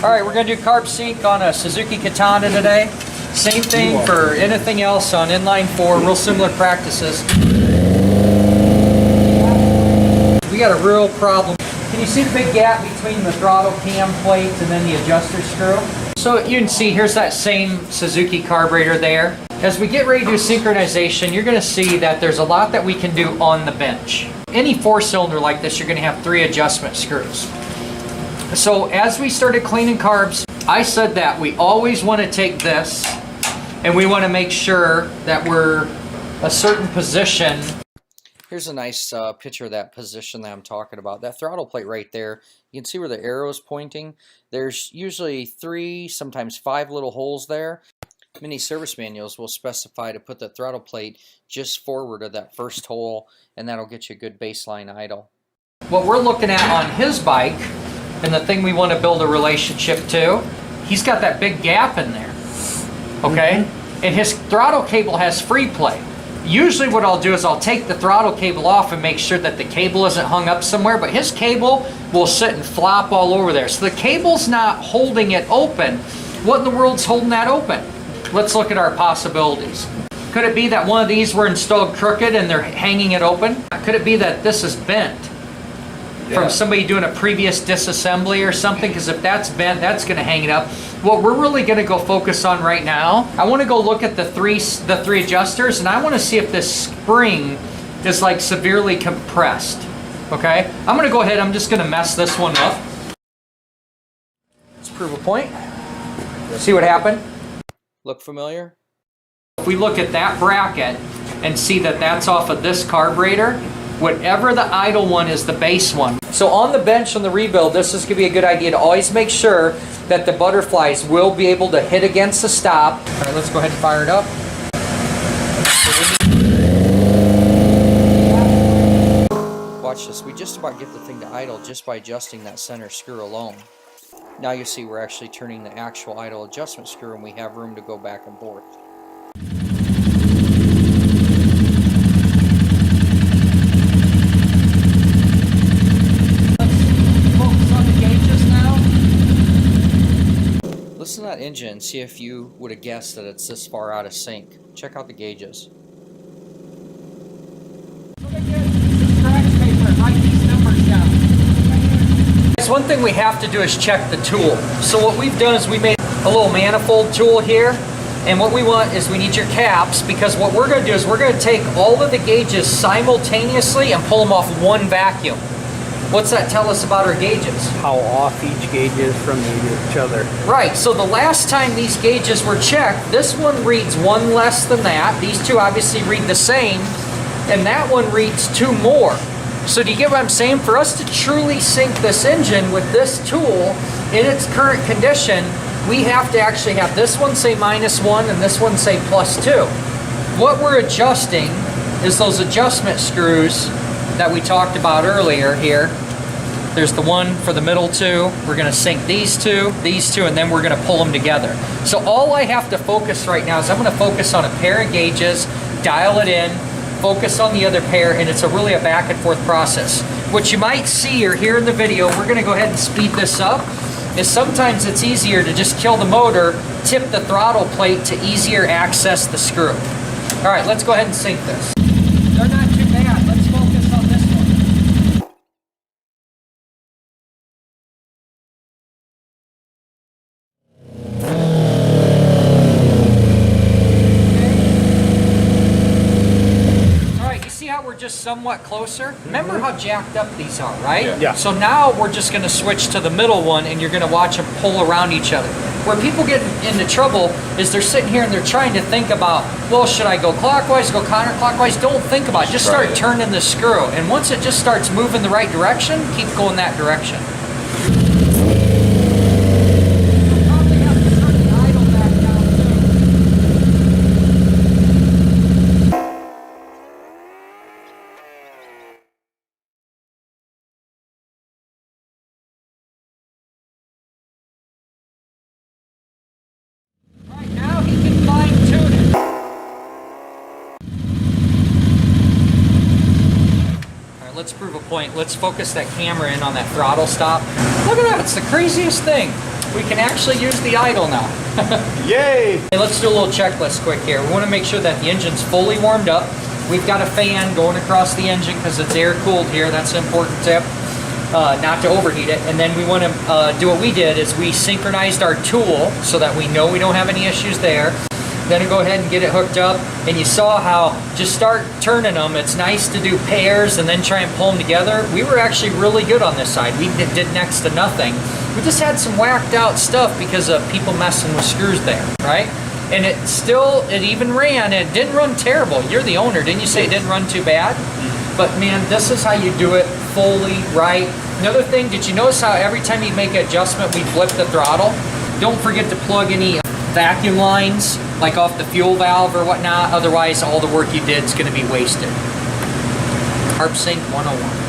Alright, we're going to do carb sync on a Suzuki Katana today. Same thing for anything else on inline 4, real similar practices. We got a real problem. Can you see the big gap between the throttle cam plate and then the adjuster screw? So you can see here's that same Suzuki carburetor there. As we get ready to do synchronization, you're going to see that there's a lot that we can do on the bench. Any 4-cylinder like this, you're going to have 3 adjustment screws. So as we started cleaning carbs, I said that we always want to take this and we want to make sure that we're a certain position. Here's a nice picture of that position that I'm talking about. That throttle plate right there, you can see where the arrow is pointing. There's usually 3, sometimes 5 little holes there. Many service manuals will specify to put the throttle plate just forward of that first hole, and that'll get you a good baseline idle. What we're looking at on his bike, and the thing we want to build a relationship to, he's got that big gap in there, okay? And his throttle cable has free play. Usually what I'll do is I'll take the throttle cable off and make sure that the cable isn't hung up somewhere, but his cable will sit and flop all over there. So the cable's not holding it open. What in the world's holding that open? Let's look at our possibilities. Could it be that one of these were installed crooked and they're hanging it open? Could it be that this is bent from somebody doing a previous disassembly or something? Because if that's bent, that's going to hang it up. What we're really going to go focus on right now, I want to go look at the three adjusters, and I want to see if this spring is like severely compressed. Okay, I'm going to go ahead. I'm just going to mess this one up. Let's prove a point. See what happened? Look familiar? If we look at that bracket and see that that's off of this carburetor, whatever the idle one is the base one. So on the bench on the rebuild, this is going to be a good idea to always make sure that the butterflies will be able to hit against the stop. All right, let's go ahead and fire it up. Watch this. We just about get the thing to idle just by adjusting that center screw alone. Now you see we're actually turning the actual idle adjustment screw and we have room to go back and forth. Listen to that engine and see if you would have guessed that it's this far out of sync. Check out the gauges. One thing we have to do is check the tool. So what we've done is we made a little manifold tool here, and what we want is we need your caps, because what we're going to do is we're going to take all of the gauges simultaneously and pull them off one vacuum. What's that tell us about our gauges? How off each gauge is from each other. Right, so the last time these gauges were checked, this one reads 1 less than that. These two obviously read the same, and that one reads 2 more. So do you get what I'm saying? For us to truly sync this engine with this tool in its current condition, we have to actually have this one say -1 and this one say +2. What we're adjusting is those adjustment screws that we talked about earlier here. There's the one for the middle 2. We're going to sync these two, and then we're going to pull them together. So all I have to focus right now is I'm going to focus on a pair of gauges, dial it in, focus on the other pair, and it's really a back and forth process. What you might see or hear in the video, we're going to go ahead and speed this up, is sometimes it's easier to just kill the motor, tip the throttle plate to easier access the screw. All right, let's go ahead and sync this. They're not too bad. Let's focus on this one. Just somewhat closer. Remember how jacked up these are, right? Yeah. So now we're just going to switch to the middle one, and you're going to watch them pull around each other. Where people get into trouble is they're sitting here and they're trying to think about, well, should I go clockwise, go counterclockwise? Don't think about it. Just start turning the screw. And once it just starts moving the right direction, keep going that direction. Let's prove a point. Let's focus that camera in on that throttle stop. Look at that, it's the craziest thing. we can actually use the idle now. Yay! Hey, let's do a little checklist quick here. We want to make sure that the engine's fully warmed up. We've got a fan going across the engine because it's air cooled here. That's an important tip, not to overheat it. And then we want to do what we did is we synchronized our tool so that we know we don't have any issues there. Then go ahead and get it hooked up. And you saw how just start turning them. It's nice to do pairs and then try and pull them together. We were actually really good on this side. We did next to nothing. We just had some whacked out stuff because of people messing with screws there, right? And it even ran. It didn't run terrible. You're the owner. Didn't you say it didn't run too bad? But man, this is how you do it fully right. Another thing, did you notice how every time you make an adjustment, we flip the throttle? Don't forget to plug any vacuum lines, like off the fuel valve or whatnot. Otherwise, all the work you did is going to be wasted. Carb Sync 101.